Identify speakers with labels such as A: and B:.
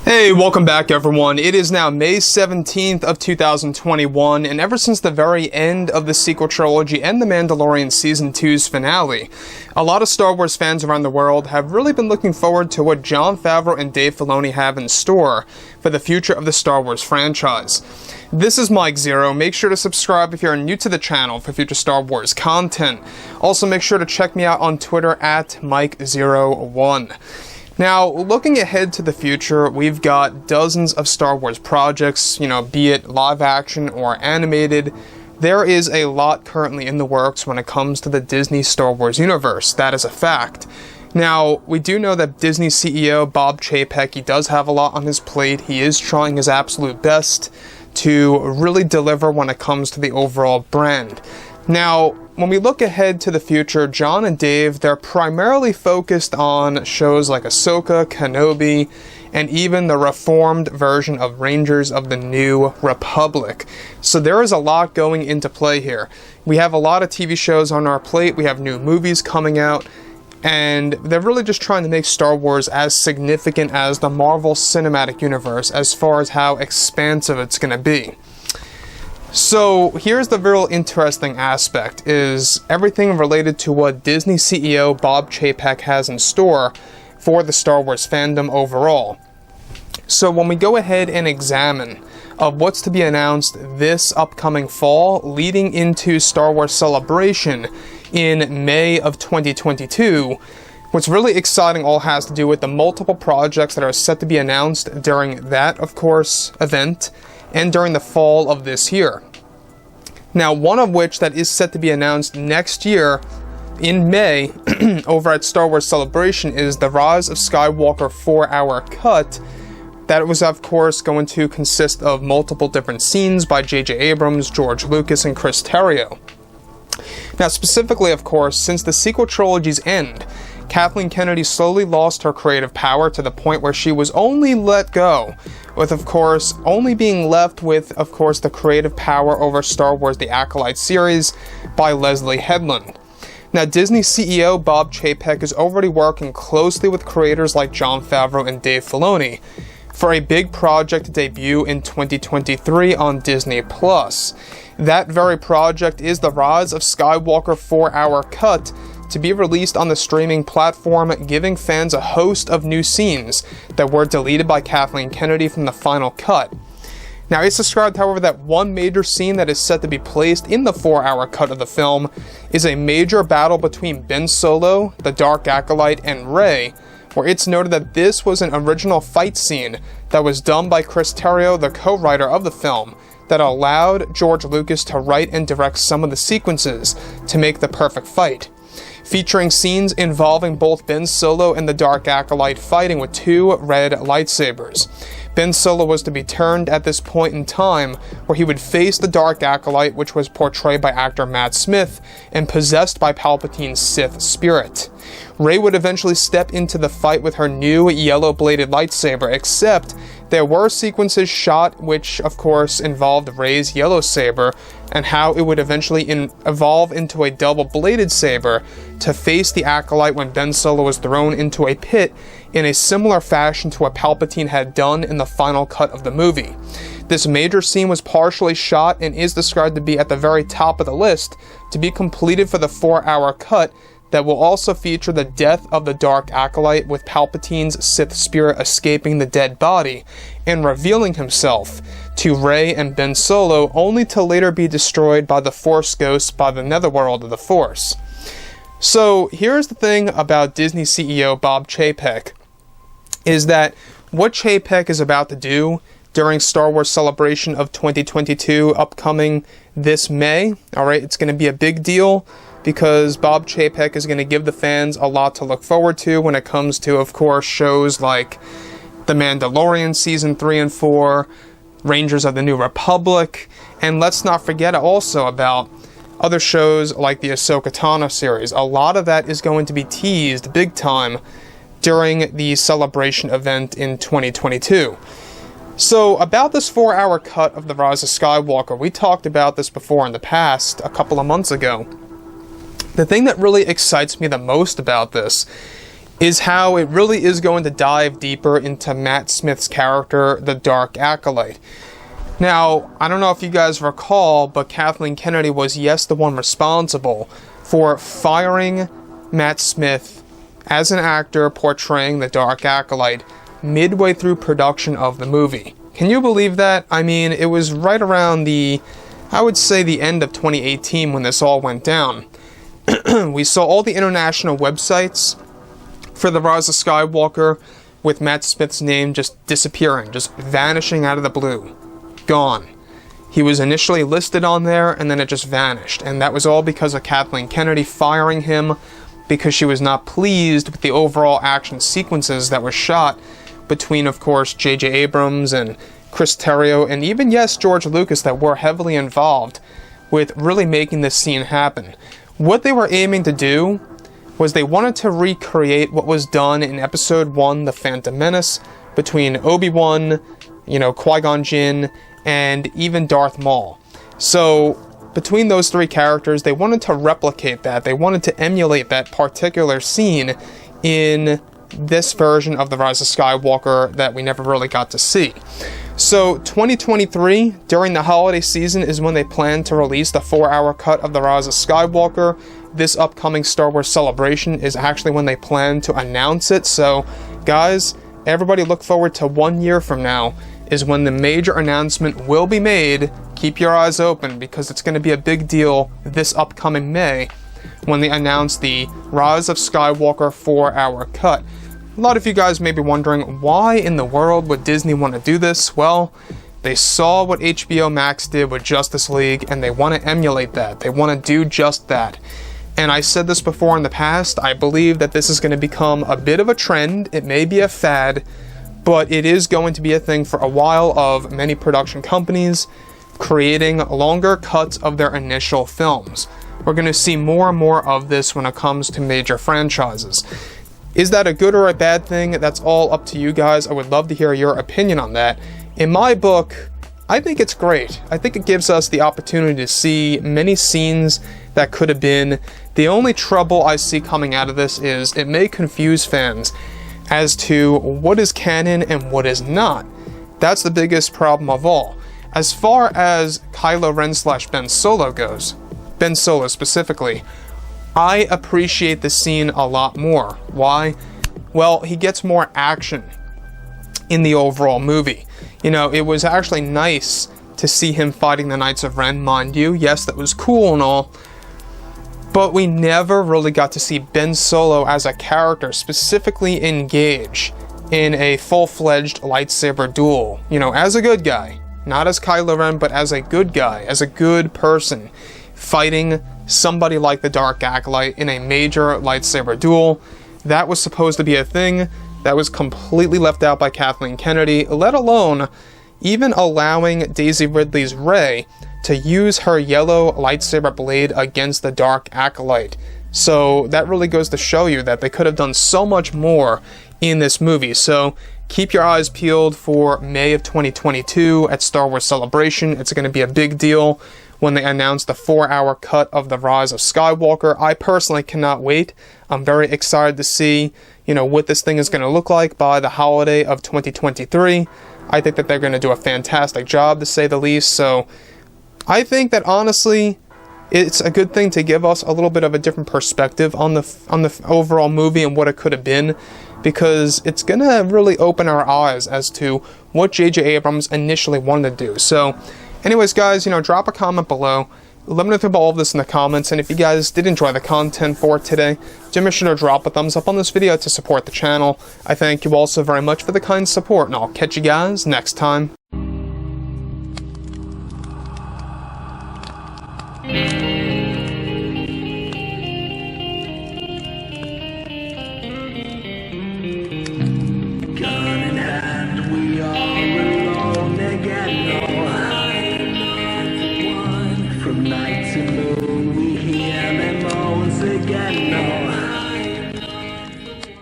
A: Hey, welcome back everyone. It is now May 17th of 2021, and ever since the very end of the sequel trilogy and The Mandalorian Season 2's finale, a lot of Star Wars fans around the world have really been looking forward to what Jon Favreau and Dave Filoni have in store for the future of the Star Wars franchise. This is Mike Zero. Make sure to subscribe if you're new to the channel for future Star Wars content. Also make sure to check me out on Twitter at Mike01. Now, looking ahead to the future, we've got dozens of Star Wars projects, be it live action or animated. There is a lot currently in the works when it comes to the Disney Star Wars universe. That is a fact. Now, we do know that Disney CEO Bob Chapek, he does have a lot on his plate. He is trying his absolute best to really deliver when it comes to the overall brand. Now, when we look ahead to the future, Jon and Dave, they're primarily focused on shows like Ahsoka, Kenobi, and even the reformed version of Rangers of the New Republic. So there is a lot going into play here. We have a lot of TV shows on our plate, we have new movies coming out, and they're really just trying to make Star Wars as significant as the Marvel Cinematic Universe as far as how expansive it's going to be. So here's the real interesting aspect, is everything related to what Disney CEO Bob Chapek has in store for the Star Wars fandom overall. So when we go ahead and examine of what's to be announced this upcoming fall leading into Star Wars Celebration in May of 2022, what's really exciting all has to do with the multiple projects that are set to be announced during that, of course, event, and during the fall of this year. Now, one of which that is set to be announced next year in May over at Star Wars Celebration is the Rise of Skywalker 4-hour cut. That was, of course, going to consist of multiple different scenes by J.J. Abrams, George Lucas, and Chris Terrio. Now, specifically, of course, since the sequel trilogy's end, Kathleen Kennedy slowly lost her creative power to the point where she was only let go, with, of course, only being left with, of course, the creative power over Star Wars The Acolyte series by Leslie Headland. Now, Disney CEO Bob Chapek is already working closely with creators like Jon Favreau and Dave Filoni for a big project to debut in 2023 on Disney+. That very project is the Rise of Skywalker 4-hour cut, to be released on the streaming platform, giving fans a host of new scenes that were deleted by Kathleen Kennedy from the final cut. Now, it's described, however, that one major scene that is set to be placed in the 4-hour cut of the film is a major battle between Ben Solo, the Dark Acolyte, and Rey, where it's noted that this was an original fight scene that was done by Chris Terrio, the co-writer of the film, that allowed George Lucas to write and direct some of the sequences to make the perfect fight, featuring scenes involving both Ben Solo and the Dark Acolyte fighting with two red lightsabers. Ben Solo was to be turned at this point in time, where he would face the Dark Acolyte, which was portrayed by actor Matt Smith, and possessed by Palpatine's Sith spirit. Rey would eventually step into the fight with her new yellow-bladed lightsaber, except there were sequences shot which, of course, involved Rey's yellow saber, and how it would eventually evolve into a double-bladed saber to face the Acolyte when Ben Solo was thrown into a pit in a similar fashion to what Palpatine had done in the final cut of the movie. This major scene was partially shot and is described to be at the very top of the list to be completed for the 4-hour cut that will also feature the death of the Dark Acolyte, with Palpatine's Sith spirit escaping the dead body and revealing himself to Rey and Ben Solo, only to later be destroyed by the Force Ghosts by the Netherworld of the Force. So here's the thing about Disney CEO Bob Chapek, is that what Chapek is about to do during Star Wars Celebration of 2022 upcoming this May, alright, it's going to be a big deal, because Bob Chapek is going to give the fans a lot to look forward to when it comes to, of course, shows like The Mandalorian Season 3 and 4, Rangers of the New Republic, and let's not forget also about other shows like the Ahsoka Tano series. A lot of that is going to be teased big time during the Celebration event in 2022. So, about this 4-hour cut of The Rise of Skywalker, we talked about this before in the past, a couple of months ago. The thing that really excites me the most about this is how it really is going to dive deeper into Matt Smith's character, the Dark Acolyte. Now, I don't know if you guys recall, but Kathleen Kennedy was, yes, the one responsible for firing Matt Smith as an actor portraying the Dark Acolyte midway through production of the movie. Can you believe that? I mean, it was right around I would say the end of 2018 when this all went down. We saw all the international websites for The Rise of Skywalker with Matt Smith's name just disappearing, just vanishing out of the blue. Gone. He was initially listed on there, and then it just vanished. And that was all because of Kathleen Kennedy firing him because she was not pleased with the overall action sequences that were shot between, of course, J.J. Abrams and Chris Terrio, and even, yes, George Lucas, that were heavily involved with really making this scene happen. What they were aiming to do was they wanted to recreate what was done in Episode 1, The Phantom Menace, between Obi-Wan, Qui-Gon Jinn, and even Darth Maul. So, between those three characters, they wanted to replicate that. They wanted to emulate that particular scene in this version of The Rise of Skywalker that we never really got to see. So, 2023, during the holiday season, is when they plan to release the 4-hour cut of The Rise of Skywalker. This upcoming Star Wars Celebration is actually when they plan to announce it. So, guys, everybody look forward to 1 year from now is when the major announcement will be made. Keep your eyes open because it's going to be a big deal this upcoming May when they announce the Rise of Skywalker 4-hour cut. A lot of you guys may be wondering, why in the world would Disney want to do this? Well, they saw what HBO Max did with Justice League, and they want to emulate that. They want to do just that. And I said this before in the past, I believe that this is going to become a bit of a trend. It may be a fad, but it is going to be a thing for a while of many production companies creating longer cuts of their initial films. We're going to see more and more of this when it comes to major franchises. Is that a good or a bad thing? That's all up to you guys. I would love to hear your opinion on that. In my book, I think it's great. I think it gives us the opportunity to see many scenes that could have been. The only trouble I see coming out of this is it may confuse fans as to what is canon and what is not. That's the biggest problem of all. As far as Kylo Ren / Ben Solo goes, Ben Solo specifically, I appreciate the scene a lot more. Why? Well, he gets more action in the overall movie. It was actually nice to see him fighting the Knights of Ren, mind you. Yes, that was cool and all, but we never really got to see Ben Solo as a character specifically engage in a full-fledged lightsaber duel, as a good guy. Not as Kylo Ren, but as a good guy, as a good person, fighting somebody like the Dark Acolyte in a major lightsaber duel. That was supposed to be a thing that was completely left out by Kathleen Kennedy, let alone even allowing Daisy Ridley's Rey to use her yellow lightsaber blade against the Dark Acolyte. So that really goes to show you that they could have done so much more in this movie. So keep your eyes peeled for May of 2022 at Star Wars Celebration. It's going to be a big deal when they announce the 4-hour cut of The Rise of Skywalker. I personally cannot wait. I'm very excited to see, what this thing is going to look like by the holiday of 2023. I think that they're going to do a fantastic job, to say the least. So I think that honestly, it's a good thing to give us a little bit of a different perspective on the overall movie and what it could have been, because it's going to really open our eyes as to what J.J. Abrams initially wanted to do. So anyways, guys, drop a comment below. Let me know about all of this in the comments, and if you guys did enjoy the content for today, do make sure to drop a thumbs up on this video to support the channel. I thank you all so very much for the kind support, and I'll catch you guys next time.